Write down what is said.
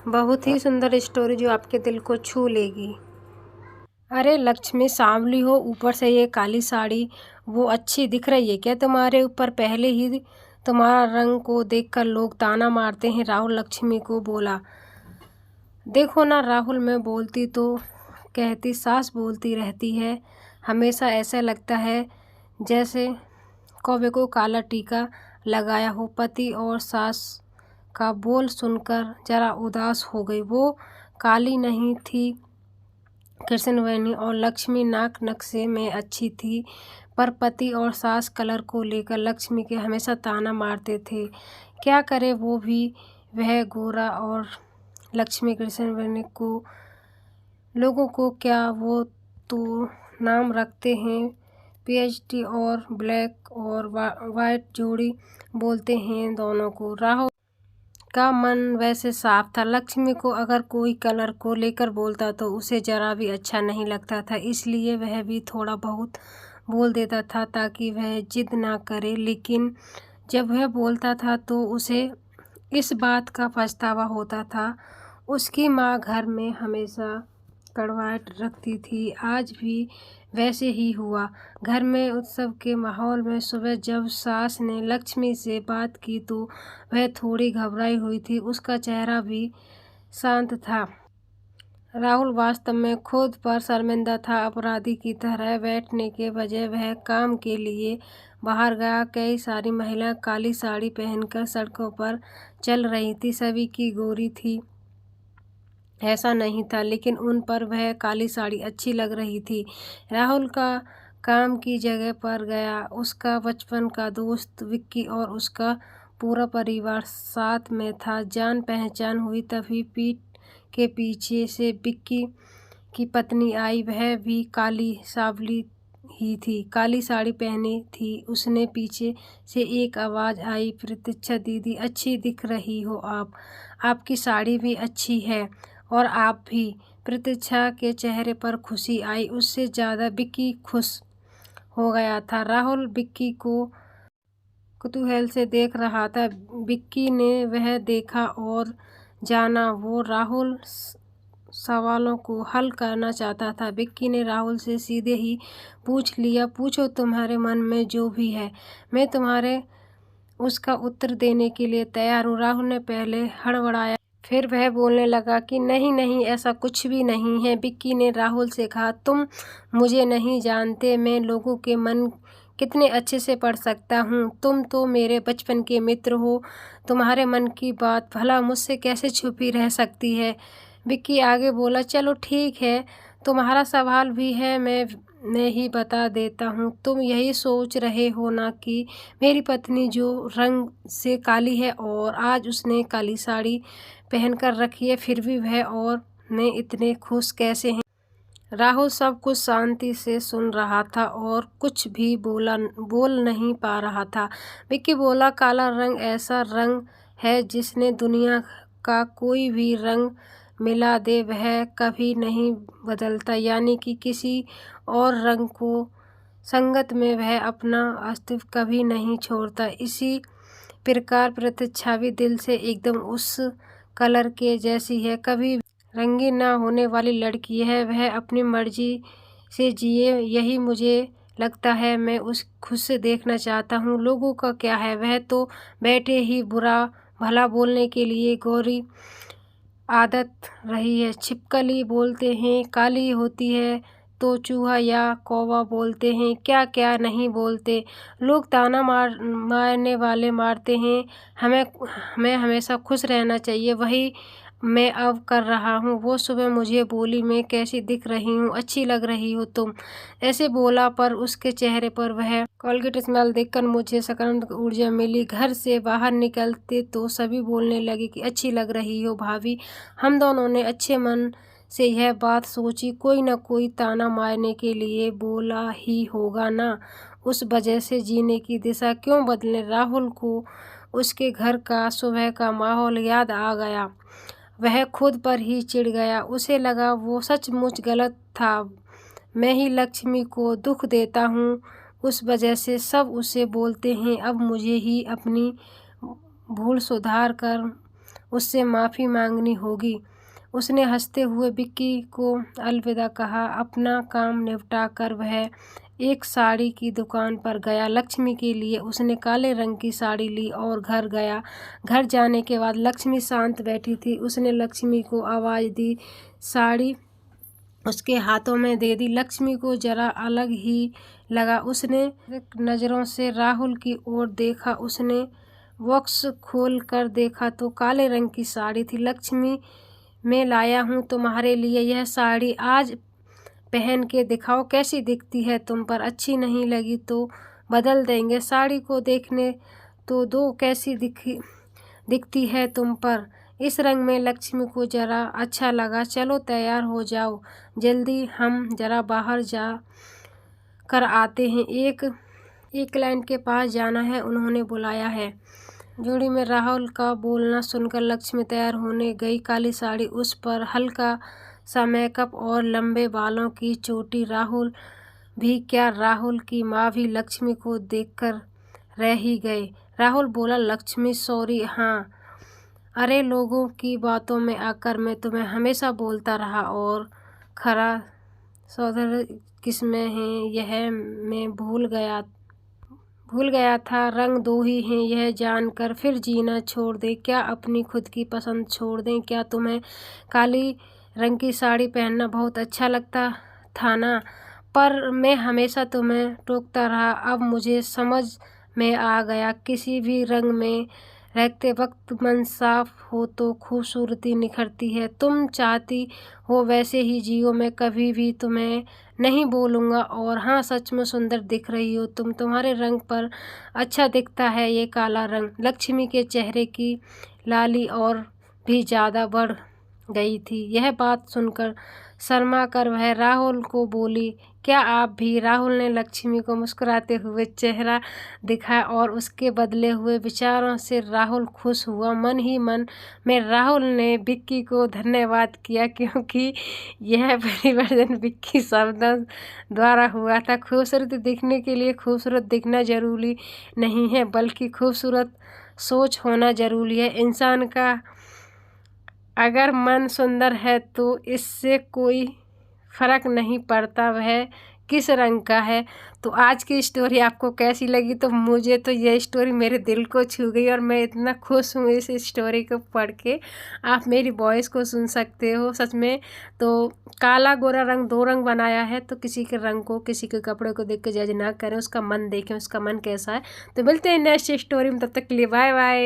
बहुत ही सुंदर स्टोरी जो आपके दिल को छू लेगी। अरे लक्ष्मी, सांवली हो, ऊपर से ये काली साड़ी वो अच्छी दिख रही है क्या तुम्हारे ऊपर? पहले ही तुम्हारा रंग को देखकर लोग ताना मारते हैं। राहुल लक्ष्मी को बोला। देखो ना राहुल, मैं बोलती तो कहती सास बोलती रहती है। हमेशा ऐसा लगता है जैसे कौवे को काला टीका लगाया हो। पति और सास का बोल सुनकर जरा उदास हो गई। वो काली नहीं थी कृष्णवेणी और लक्ष्मी नाक नक्शे में अच्छी थी, पर पति और सास कलर को लेकर लक्ष्मी के हमेशा ताना मारते थे। क्या करे वो भी, वह गोरा और लक्ष्मी कृष्णवेणी को लोगों को क्या वो तो नाम रखते हैं। पीएचडी और ब्लैक और वाइट जोड़ी बोलते हैं दोनों को। राहुल का मन वैसे साफ था। लक्ष्मी को अगर कोई कलर को लेकर बोलता तो उसे जरा भी अच्छा नहीं लगता था, इसलिए वह भी थोड़ा बहुत बोल देता था ताकि वह जिद ना करे। लेकिन जब वह बोलता था तो उसे इस बात का पछतावा होता था। उसकी माँ घर में हमेशा कड़वाहट रखती थी, आज भी वैसे ही हुआ। घर में उत्सव के माहौल में सुबह जब सास ने लक्ष्मी से बात की तो वह थोड़ी घबराई हुई थी। उसका चेहरा भी शांत था। राहुल वास्तव में खुद पर शर्मिंदा था। अपराधी की तरह बैठने के बजाय वह काम के लिए बाहर गया। कई सारी महिलाएं काली साड़ी पहनकर सड़कों पर चल रही थी। सभी की गोरी थी ऐसा नहीं था, लेकिन उन पर वह काली साड़ी अच्छी लग रही थी। राहुल का काम की जगह पर गया। उसका बचपन का दोस्त विक्की और उसका पूरा परिवार साथ में था। जान पहचान हुई तभी पीठ के पीछे से विक्की की पत्नी आई। वह भी काली सावली ही थी, काली साड़ी पहनी थी उसने। पीछे से एक आवाज़ आई, प्रतीक्षा दीदी, अच्छी दिख रही हो आप। आपकी साड़ी भी अच्छी है और आप भी। प्रतीक्षा के चेहरे पर खुशी आई। उससे ज़्यादा विक्की खुश हो गया था। राहुल विक्की को कुतूहल से देख रहा था। विक्की ने वह देखा और जाना वो राहुल सवालों को हल करना चाहता था। विक्की ने राहुल से सीधे ही पूछ लिया, पूछो तुम्हारे मन में जो भी है, मैं तुम्हारे उसका उत्तर देने के लिए तैयार हूँ। राहुल ने पहले हड़बड़ाया, फिर वह बोलने लगा कि नहीं नहीं, ऐसा कुछ भी नहीं है। विक्की ने राहुल से कहा, तुम मुझे नहीं जानते, मैं लोगों के मन कितने अच्छे से पढ़ सकता हूँ। तुम तो मेरे बचपन के मित्र हो, तुम्हारे मन की बात भला मुझसे कैसे छुपी रह सकती है। विक्की आगे बोला, चलो ठीक है, तुम्हारा सवाल भी है, मैं ही बता देता हूँ। तुम यही सोच रहे हो ना कि मेरी पत्नी जो रंग से काली है और आज उसने काली साड़ी पहन कर रखी है, फिर भी वह और मैं इतने खुश कैसे हैं। राहुल सब कुछ शांति से सुन रहा था और कुछ भी बोल नहीं पा रहा था। विक्की बोला, काला रंग ऐसा रंग है जिसने दुनिया का कोई भी रंग मिला दे वह कभी नहीं बदलता, यानी कि किसी और रंग को संगत में वह अपना अस्तित्व कभी नहीं छोड़ता। इसी प्रकार प्रतीक्षा भी दिल से एकदम उस कलर के जैसी है, कभी रंगीन ना होने वाली लड़की है। वह अपनी मर्जी से जिए, यही मुझे लगता है। मैं उस खुद से देखना चाहता हूँ। लोगों का क्या है, वह तो बैठे ही बुरा भला बोलने के लिए गोरी आदत रही है। छिपकली बोलते हैं, काली होती है तो चूहा या कौवा बोलते हैं, क्या क्या नहीं बोलते। लोग ताना मारने वाले मारते हैं। हमें हमेशा खुश रहना चाहिए, वही मैं अब कर रहा हूँ। वो सुबह मुझे बोली, मैं कैसी दिख रही हूँ, अच्छी लग रही हो तुम। ऐसे बोला पर उसके चेहरे पर वह कोलगेट स्मेल देखकर मुझे सकारात्मक ऊर्जा मिली। घर से बाहर निकलते तो सभी बोलने लगे कि अच्छी लग रही हो भाभी। हम दोनों ने अच्छे मन से यह बात सोची, कोई न कोई ताना मारने के लिए बोला ही होगा ना, उस वजह से जीने की दिशा क्यों बदले। राहुल को उसके घर का सुबह का माहौल याद आ गया। वह खुद पर ही चिढ़ गया। उसे लगा वो सचमुच गलत था। मैं ही लक्ष्मी को दुख देता हूँ, उस वजह से सब उसे बोलते हैं। अब मुझे ही अपनी भूल सुधार कर उससे माफ़ी मांगनी होगी। उसने हंसते हुए विक्की को अलविदा कहा। अपना काम निपटा कर वह एक साड़ी की दुकान पर गया। लक्ष्मी के लिए उसने काले रंग की साड़ी ली और घर गया। घर जाने के बाद लक्ष्मी शांत बैठी थी। उसने लक्ष्मी को आवाज़ दी, साड़ी उसके हाथों में दे दी। लक्ष्मी को जरा अलग ही लगा। उसने नज़रों से राहुल की ओर देखा। उसने बॉक्स खोल कर देखा तो काले रंग की साड़ी थी। लक्ष्मी, मैं लाया हूँ तुम्हारे लिए यह साड़ी, आज पहन के दिखाओ कैसी दिखती है तुम पर। अच्छी नहीं लगी तो बदल देंगे। साड़ी को देखने तो दो कैसी दिखती है तुम पर। इस रंग में लक्ष्मी को जरा अच्छा लगा। चलो तैयार हो जाओ, जल्दी हम जरा बाहर जा कर आते हैं। एक क्लाइंट के पास जाना है, उन्होंने बुलाया है। जोड़ी में राहुल का बोलना सुनकर लक्ष्मी तैयार होने गई। काली साड़ी, उस पर हल्का सा मेकअप और लंबे बालों की चोटी। राहुल भी क्या, राहुल की माँ भी लक्ष्मी को देखकर रह ही गए। राहुल बोला, लक्ष्मी सॉरी। हाँ, अरे लोगों की बातों में आकर मैं तुम्हें हमेशा बोलता रहा और खरा सौदर किसमें है यह मैं भूल गया था। रंग दो ही हैं यह जानकर फिर जीना छोड़ दे। क्या अपनी खुद की पसंद छोड़ दें? क्या तुम्हें काली रंग की साड़ी पहनना बहुत अच्छा लगता था ना? पर मैं हमेशा तुम्हें टोकता रहा। अब मुझे समझ में आ गया, किसी भी रंग में रहते वक्त मन साफ हो तो खूबसूरती निखरती है। तुम चाहती हो वैसे ही जियो। मैं कभी भी तुम्हें नहीं बोलूँगा। और हाँ, सच में सुंदर दिख रही हो तुम। तुम्हारे रंग पर अच्छा दिखता है ये काला रंग। लक्ष्मी के चेहरे की लाली और भी ज़्यादा बढ़ गई थी। यह बात सुनकर शर्मा कर वह राहुल को बोली, क्या आप भी? राहुल ने लक्ष्मी को मुस्कुराते हुए चेहरा दिखाया और उसके बदले हुए विचारों से राहुल खुश हुआ। मन ही मन में राहुल ने विक्की को धन्यवाद किया, क्योंकि यह परिवर्तन विक्की शब्दों द्वारा हुआ था। खूबसूरत दिखने के लिए खूबसूरत दिखना जरूरी नहीं है, बल्कि खूबसूरत सोच होना जरूरी है। इंसान का अगर मन सुंदर है तो इससे कोई फर्क नहीं पड़ता वह किस रंग का है। तो आज की स्टोरी आपको कैसी लगी? तो मुझे तो यह स्टोरी मेरे दिल को छू गई और मैं इतना खुश हूँ इस स्टोरी को पढ़ के। आप मेरी वॉइस को सुन सकते हो सच में। तो काला गोरा रंग, दो रंग बनाया है, तो किसी के रंग को, किसी के कपड़े को देख के जज ना करें, उसका मन देखें, उसका मन कैसा है। तो मिलते हैं नेक्स्ट स्टोरी में, तब तक के लिए बाय बाय।